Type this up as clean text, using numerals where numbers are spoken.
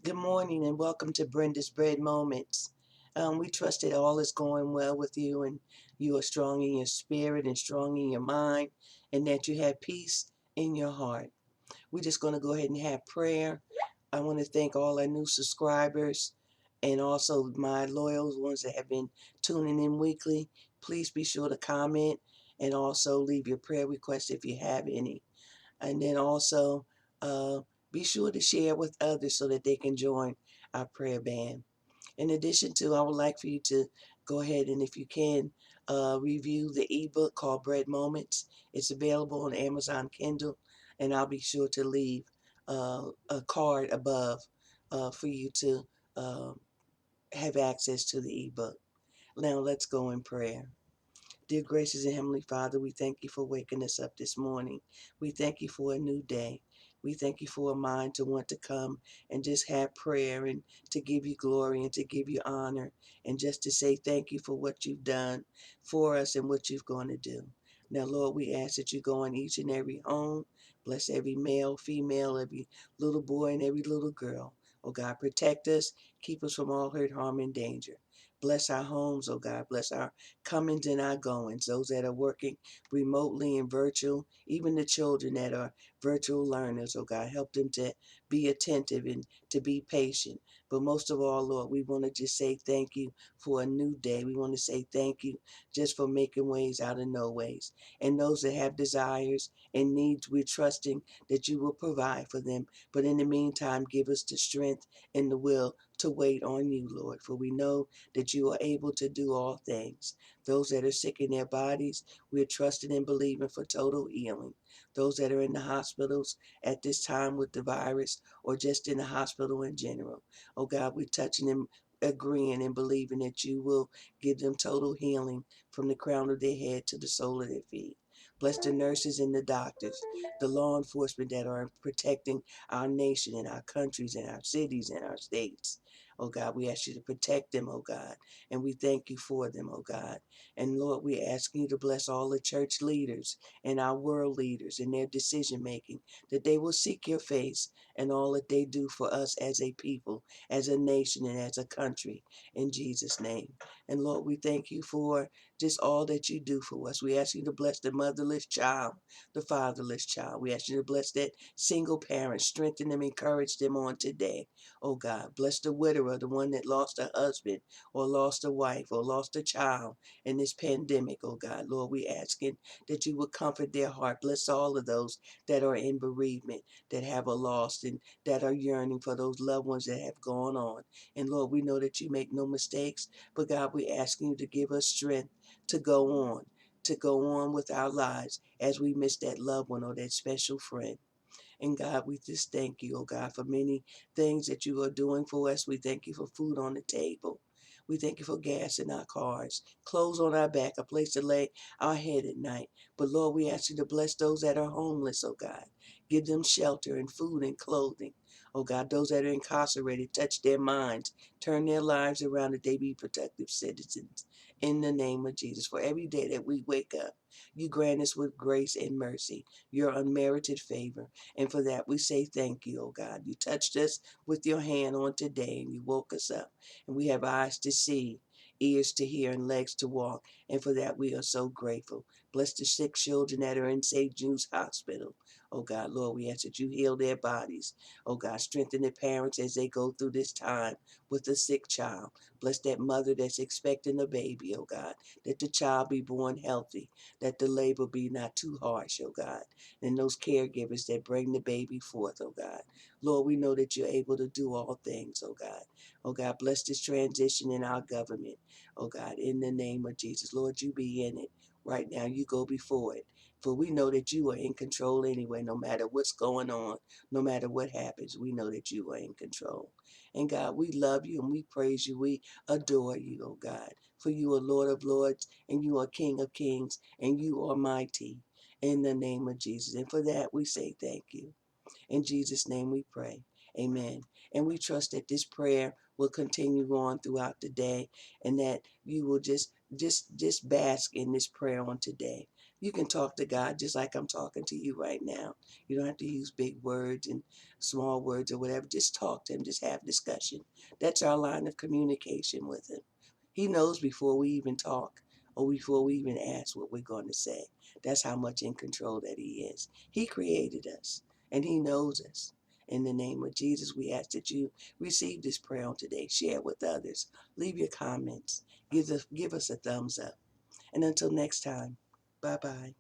Good morning and welcome to Brenda's Bread Moments. We trust that all is going well with you and you are strong in your spirit and strong in your mind and that you have peace in your heart. We're just going to go ahead and have prayer. I want to thank all our new subscribers and also my loyal ones that have been tuning in weekly. Please be sure to comment and also leave your prayer requests if you have any. And then also uh, be sure to share with others so that they can join our prayer band. In addition to, I would like for you to go ahead and, if you can, review the ebook called Bread Moments. It's available on Amazon Kindle, and I'll be sure to leave a card above for you to uh, have access to the ebook. Now, let's go in prayer. Dear gracious and Heavenly Father, we thank you for waking us up this morning. We thank you for a new day. We thank you for a mind to want to come and just have prayer and to give you glory and to give you honor and just to say thank you for what you've done for us and what you're going to do. Now, Lord, we ask that you go in each and every home, bless every male, female, every little boy, and every little girl. Oh God, protect us, keep us from all hurt, harm, and danger. Bless our homes, oh God. Bless our comings and our goings, those that are working remotely and virtual, even the children that are virtual learners, oh God, help them to be attentive and to be patient. But most of all, Lord, we want to just say thank you for a new day. We want to say thank you just for making ways out of no ways. And those that have desires and needs, we're trusting that you will provide for them. But in the meantime, give us the strength and the will to wait on you, Lord, for we know that you are able to do all things. Those that are sick in their bodies, we're trusting and believing for total healing. Those that are in the hospitals at this time with the virus or just in the hospital in general. Oh God, we're touching them, agreeing and believing that you will give them total healing from the crown of their head to the sole of their feet. Bless the nurses and the doctors, the law enforcement that are protecting our nation and our countries and our cities and our states. Oh God, we ask you to protect them, oh God, and we thank you for them, oh God. And Lord, we ask you to bless all the church leaders and our world leaders in their decision making, that they will seek your face and all that they do for us as a people, as a nation, and as a country, in Jesus' name. And Lord, we thank you for just all that you do for us. We ask you to bless the motherless child, the fatherless child. We ask you to bless that single parent, strengthen them, encourage them on today. Oh God, bless the widower, the one that lost a husband or lost a wife or lost a child in this pandemic, oh God. Lord, we asking that you would comfort their heart. Bless all of those that are in bereavement, that have a loss and that are yearning for those loved ones that have gone on. And Lord, we know that you make no mistakes, but God, we asking you to give us strength to go on, to go on with our lives as we miss that loved one or that special friend. And God, we just thank you, oh God, for many things that you are doing for us. We thank you for food on the table. We thank you for gas in our cars, clothes on our back, a place to lay our head at night. But Lord, we ask you to bless those that are homeless, oh God. Give them shelter and food and clothing. Oh God, those that are incarcerated, touch their minds, turn their lives around that they be productive citizens. In the name of Jesus, for every day that we wake up, you grant us with grace and mercy, your unmerited favor. And for that, we say thank you, oh God. You touched us with your hand on today and you woke us up. And we have eyes to see, ears to hear, and legs to walk. And for that, we are so grateful. Bless the sick children that are in St. Jude's Hospital. Oh God, Lord, we ask that you heal their bodies. Oh God, strengthen the parents as they go through this time with a sick child. Bless that mother that's expecting a baby, oh God, that the child be born healthy, that the labor be not too harsh, oh God, and those caregivers that bring the baby forth, oh God. Lord, we know that you're able to do all things, oh God. Oh God, bless this transition in our government, oh God, in the name of Jesus. Lord, you be in it. Right now, you go before it. For we know that you are in control anyway, no matter what's going on, no matter what happens, we know that you are in control. And God, we love you and we praise you. We adore you, oh God. For you are Lord of lords and you are King of kings and you are mighty in the name of Jesus. And for that, we say thank you. In Jesus' name we pray. Amen. And we trust that this prayer will continue on throughout the day and that you will just bask in this prayer on today. You can talk to God just like I'm talking to you right now. You don't have to use big words and small words or whatever. Just talk to him. Just have discussion. That's our line of communication with him. He knows before we even talk or before we even ask what we're going to say. That's how much in control that he is. He created us and he knows us. In the name of Jesus, we ask that you receive this prayer on today. Share it with others. Leave your comments. Give us a thumbs up. And until next time, bye-bye.